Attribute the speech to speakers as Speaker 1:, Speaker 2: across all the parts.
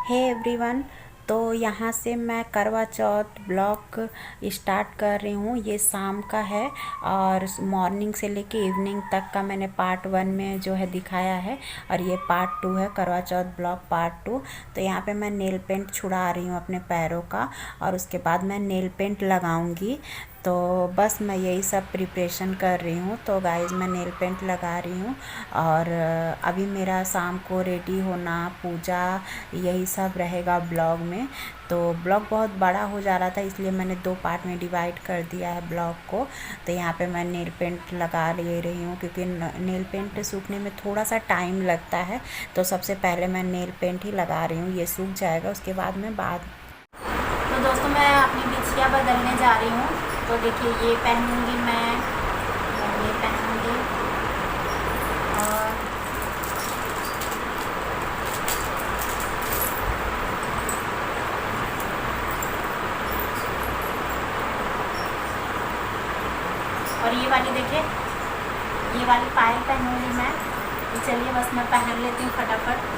Speaker 1: Hey everyone. तो यहाँ से मैं करवा चौथ ब्लॉग स्टार्ट कर रही हूँ। ये शाम का है और मॉर्निंग से लेके इवनिंग तक का मैंने पार्ट 1 में जो है दिखाया है और ये पार्ट 2 है, करवा चौथ ब्लॉग पार्ट 2। तो यहाँ पे मैं नेल पेंट छुड़ा रही हूँ अपने पैरों का और उसके बाद मैं नेल पेंट लगाऊंगी। तो बस मैं यही सब प्रिपरेशन कर रही हूँ। तो गाइज़ मैं नेल पेंट लगा रही हूँ और अभी मेरा शाम को रेडी होना, पूजा, यही सब रहेगा ब्लॉग में। तो ब्लॉग बहुत बड़ा हो जा रहा था इसलिए मैंने 2 पार्ट में डिवाइड कर दिया है ब्लॉग को। तो यहाँ पे मैं नेल पेंट लगा ले रही हूँ क्योंकि नेल पेंट सूखने में थोड़ा सा टाइम लगता है। तो सबसे पहले मैं नेल पेंट ही लगा रही हूँ, ये सूख जाएगा उसके बाद में तो दोस्तों मैं अपनी बिछिया बदलने जा रही हूँ। तो देखिए ये पहनूंगी मैं और ये पहनूंगी और ये वाली देखिए, ये वाली पायल पहनूंगी मैं। तो चलिए बस मैं पहन लेती हूँ फटाफट।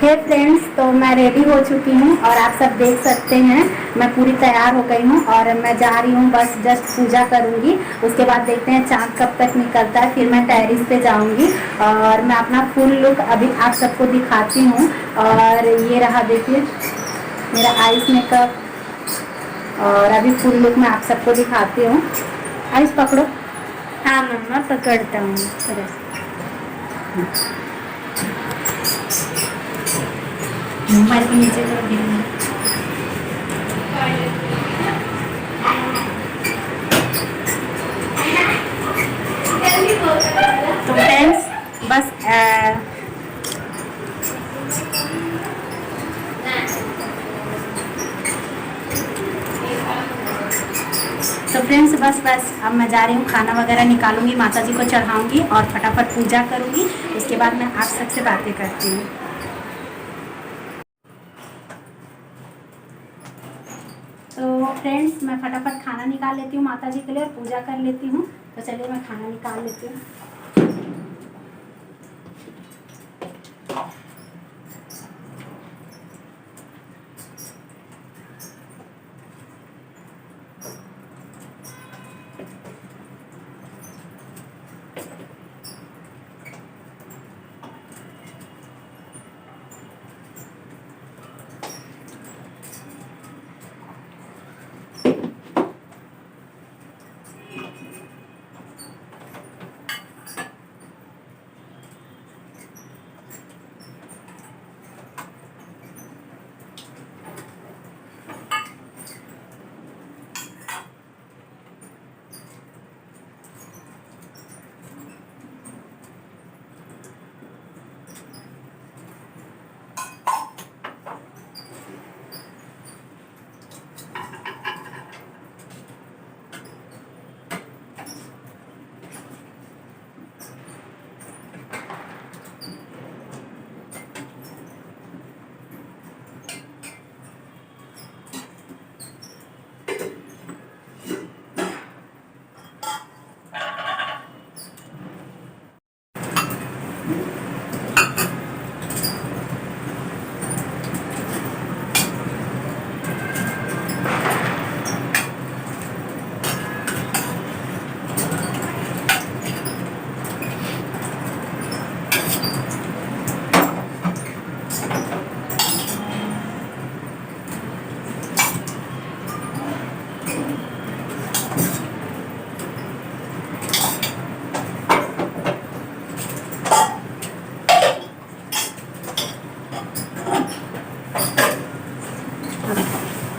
Speaker 1: हे फ्रेंड्स, तो मैं रेडी हो चुकी हूँ और आप सब देख सकते हैं मैं पूरी तैयार हो गई हूँ और मैं जा रही हूँ, बस जस्ट पूजा करूँगी। उसके बाद देखते हैं चाँद कब तक निकलता है, फिर मैं टेरेस पे जाऊँगी और मैं अपना फुल लुक अभी आप सबको दिखाती हूँ। और ये रहा देखिए मेरा आइस मेकअप और अभी फुल लुक मैं आप सबको दिखाती हूँ। आइस पकड़ो। हाँ मम्मा पकड़ता हूँ। मोबाइल को नीचे कर देंगे। तो फ्रेंड्स बस बस अब मैं जा रही हूँ, खाना वगैरह निकालूंगी, माता जी को चढ़ाऊंगी और फटाफट पूजा करूंगी। उसके बाद मैं आप सबसे बातें करती हूँ।
Speaker 2: फ्रेंड्स, मैं फटाफट खाना निकाल लेती हूँ माता जी के लिए और पूजा कर लेती हूँ। तो चलिए मैं खाना निकाल लेती हूँ।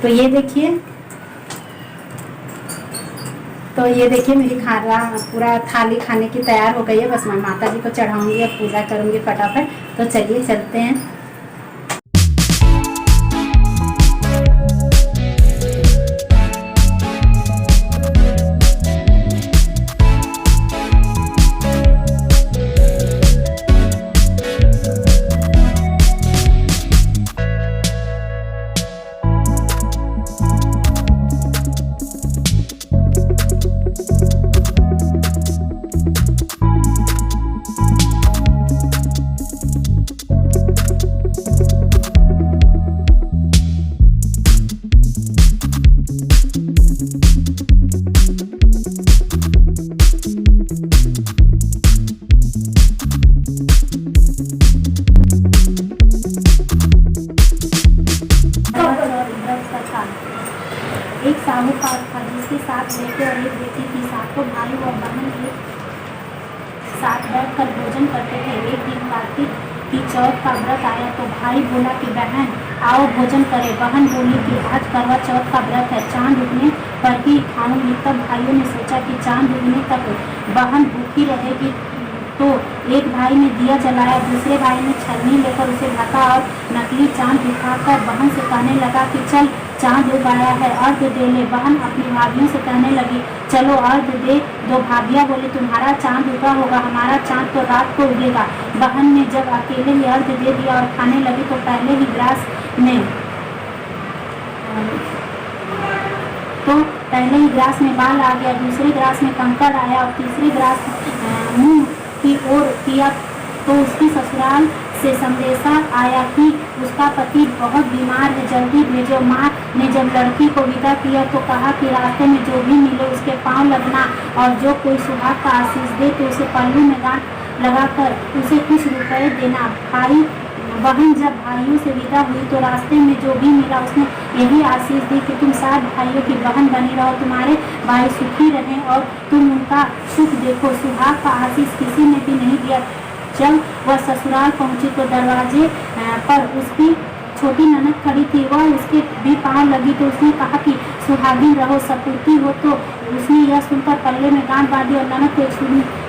Speaker 2: तो ये देखिए, मेरी खाना पूरा थाली खाने की तैयार हो गई है। बस मैं माता जी को चढ़ाऊंगी और पूजा करूंगी फटाफट। तो चलिए चलते हैं। एक साहूकार था जिसके साथ बेटे और एक बेटी थी। सातों भाई और बहन एक साथ बैठकर भोजन करते थे। एक दिन कार्तिक की चौथ का व्रत आया तो भाई बोला कि बहन आओ भोजन करें। बहन बोली कि आज करवा चौथ का व्रत है, चांद उगने पर ही खाऊंगी। तब भाइयों ने सोचा कि चांद उगने तक बहन भूखी रहेगी। तो एक भाई ने दिया जलाया, दूसरे भाई ने छलनी लेकर उसे ढका और नकली चांद दिखाकर बहन से कहने लगा कि चल चांद उग आया है, अर्घ दे ले। बहन अपनी भाभियों से कहने लगी चलो अर्घ दे दो। भाभियाँ बोली तुम्हारा चांद उगा होगा, हमारा चांद तो रात को उगेगा। बहन ने जब अकेले ही अर्घ दे दिया और खाने लगी तो पहले ही ग्रास में बाल आ गया, दूसरे ग्रास में कंकड़ आया और तीसरे ग्रास मुंह की ओर किया तो उसकी ससुराल से संदेशा आया कि उसका पति बहुत बीमार है, जल्दी भेजो। माँ ने जब लड़की को विदा किया तो कहा कि रास्ते में जो भी मिले उसके पांव लगना और जो कोई सुहाग का आशीष दे तो उसे पल्लू में गांठ लगाकर उसे कुछ रुपए देना। बहन जब भाइयों से विदा हुई तो रास्ते में जो भी मिला उसने यही आशीष दी कि तुम 7 भाइयों की बहन बनी रहो, तुम्हारे भाई सुखी रहें और तुम उनका सुख देखो। सुहाग का आशीष किसी ने भी नहीं दिया। जब वह ससुराल पहुंची तो दरवाजे पर उसकी छोटी ननद खड़ी थी। वह उसके भी पाँव लगी तो उसने कहा कि सुहागिन रहो, सपूती हो। तो उसने यह सुनकर पल्ले में गांठ बांधी और ननद को एक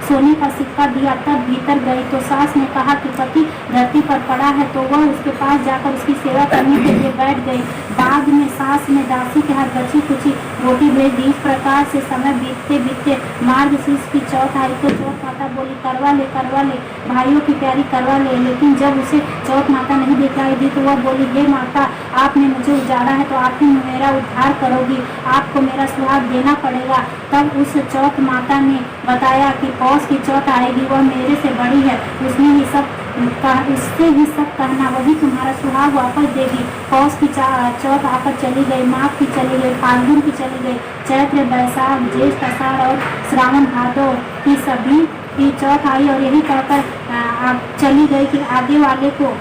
Speaker 2: सोने का सिक्का दिया। तब भीतर गई तो सास ने कहा कि पति धरती पर पड़ा है तो वह उसके पास जाकर उसकी सेवा करने के लिए बैठ गई। बाद में सास ने दासी के हाथ बची कुची रोटी भेज दी। इस प्रकार से समय बीतते बीतते मार्गशीर्ष की चौथ आई तो चौथ माता बोली करवा ले भाइयों की प्यारी करवा ले। लेकिन जब उसे चौथ माता नहीं दिखाई दी तो वह बोली, हे माता, आपने मुझे उजाड़ा है तो आप ही मेरा उद्धार करोगी, आपको मेरा सुहाग देना पड़ेगा। तब उस चौथ माता ने बताया कि पौष की चौथ आएगी, वह मेरे से बड़ी है, उससे ही सब कहना, वही तुम्हारा सुहाग वापस देगी। पौष की चौथ आकर चली गई, माघ की चली गई, फाल्गुन की चली गई, चैत्र बैसाख ज्येष्ठ आषाढ़ और श्रावण भादौ की सभी की चौथ आई और यही कहकर चली गई कि आगे वाले को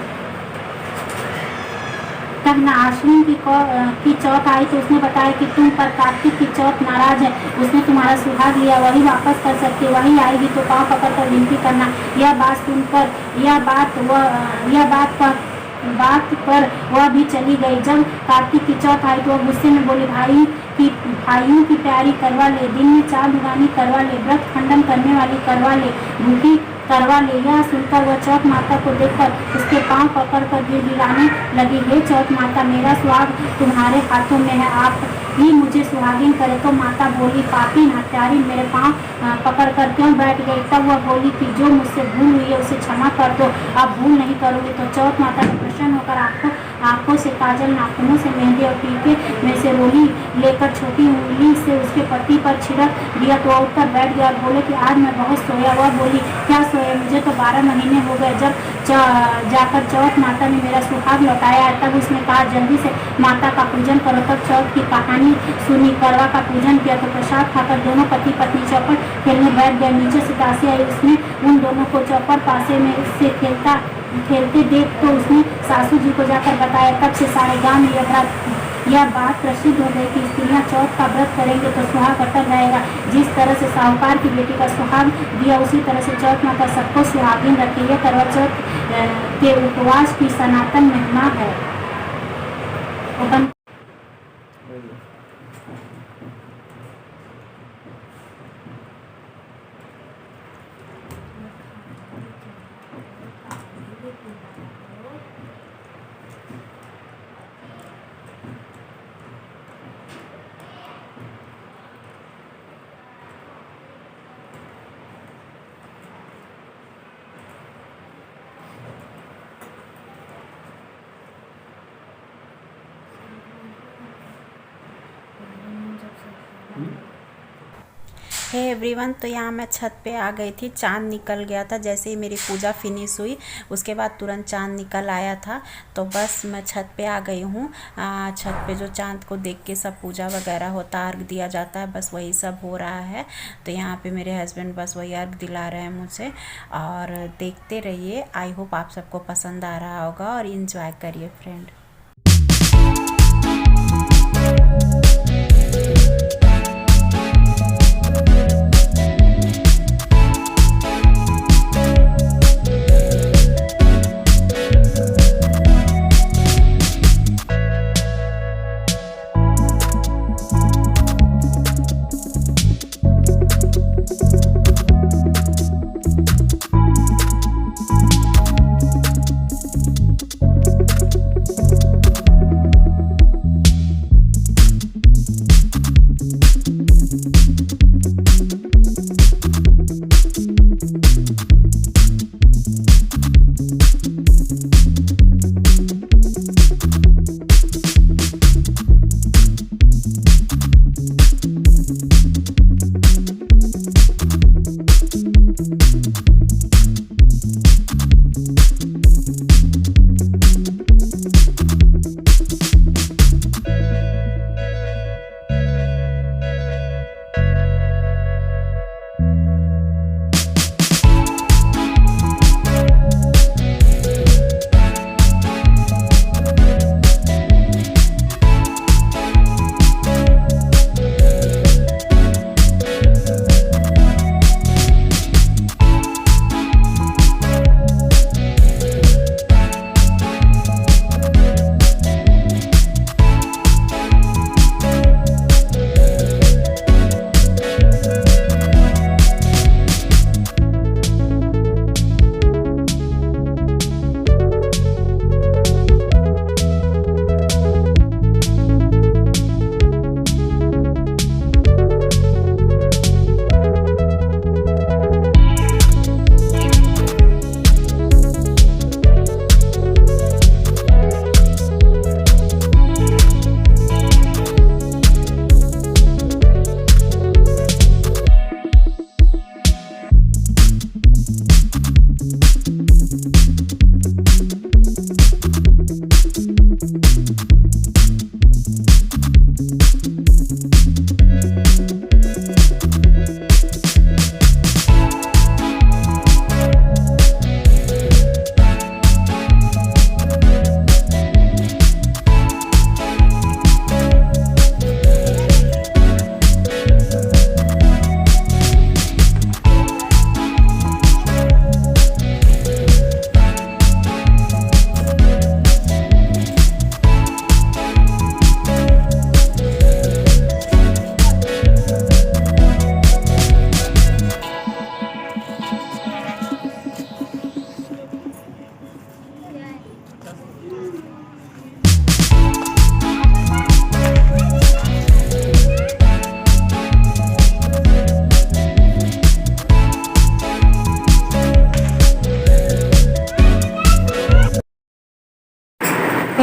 Speaker 2: कहना। आश्विन की चौथ आई तो उसने बताया कि तुम पर कार्तिक की चौथ नाराज है, उसने तुम्हारा सुहाग लिया, वही वापस कर सकती है, वही आएगी तो पाँव पकड़ कर विनती करना। यह बात सुनकर बात पर वह भी चली गई। जब कार्तिक की चौथ आई तो वह गुस्से में बोली, भाइयों की प्यारी करवा ले, दिन में 4 दुगानी करवा ले, व्रत खंडन करने वाली करवा ले, भूखी करवा ले। यह सुनकर वह चौथ माता को देखकर उसके पांव पकड़कर गिड़गिड़ाने लगी, हे चौथ माता, मेरा सुहाग तुम्हारे हाथों में है, आप ही मुझे सुहागिन करे। तो माता बोली, पापी हत्यारी, मेरे पांव पकड़कर क्यों बैठ गई? तब वह बोली कि जो मुझसे भूल हुई है उसे क्षमा कर दो, अब भूल नहीं करूँगी। तो चौथ माता ने प्रसन्न होकर आंखों से काजल, नाखूनों से मेहंदी और टीके में से रोली लेकर छोटी उंगली से उसके पति पर छिड़क दिया तो वह उठकर बैठ गया और बोले कि आज मैं बहुत सोया। वह बोली, क्या सोया? मुझे तो 12 महीने हो गए जब जाकर चौथ माता ने मेरा सुहाग लौटाया है। तब उसने कहा, जल्दी से माता का पूजन करो। तब चौथ की कहानी सुनी, करवा का पूजन किया तो प्रसाद खाकर दोनों पति पत्नी चौपट खेलने बैठ गए। नीचे से दासी आई, उसने उन दोनों को चौपट पासे में से खेलते देख तो उसने सासू जी को जाकर बताया। तब से सारे गांव में यह बात प्रसिद्ध हो गई कि स्त्रियां चौथ का व्रत करेंगे तो सुहाग अटल रहेगा। जिस तरह से साहूकार की बेटी का सुहाग दिया, उसी तरह से चौथ माता सबको सुहागिन रखे। यह करवा चौथ के उपवास की सनातन महिमा है।
Speaker 1: हे एवरीवन, तो यहाँ मैं छत पे आ गई थी। चांद निकल गया था जैसे ही मेरी पूजा फिनिश हुई, उसके बाद तुरंत चांद निकल आया था। तो बस मैं छत पे आ गई हूँ। छत पे जो चांद को देख के सब पूजा वगैरह होता, अर्घ दिया जाता है, बस वही सब हो रहा है। तो यहाँ पे मेरे हस्बैंड बस वही अर्घ दिला रहे हैं मुझे, और देखते रहिए। आई होप आप सबको पसंद आ रहा होगा और इन्जॉय करिए फ्रेंड।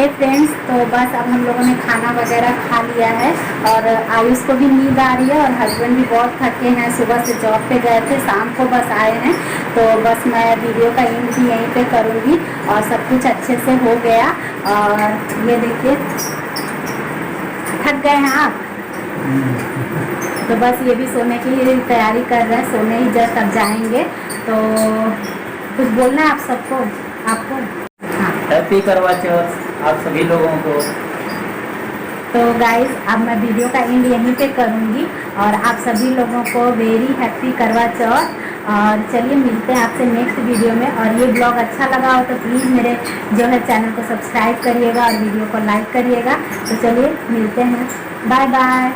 Speaker 2: हे फ्रेंड्स, तो बस अब हम लोगों ने खाना वगैरह खा लिया है और आयुष को भी नींद आ रही है और हस्बैंड भी बहुत थके हैं, सुबह से जॉब पे गए थे, शाम को बस आए हैं। तो बस मैं वीडियो का एंड भी यहीं पे करूँगी और सब कुछ अच्छे से हो गया। और ये देखिए, थक गए हैं आप? तो बस ये भी सोने की ही तैयारी कर रहे हैं, सोने ही जस्ट अब जाएंगे। तो कुछ बोलना है आप सबको, आपको? हाँ,
Speaker 3: हैप्पी करवा चौथ आप सभी लोगों को।
Speaker 2: तो गाइस अब मैं वीडियो का एंड यहीं पे करूँगी और आप सभी लोगों को वेरी हैप्पी करवा चौथ। और चलिए मिलते हैं आपसे नेक्स्ट वीडियो में। और ये ब्लॉग अच्छा लगा हो तो प्लीज़ मेरे जो है चैनल को सब्सक्राइब करिएगा और वीडियो को लाइक करिएगा। तो चलिए मिलते हैं, बाय बाय।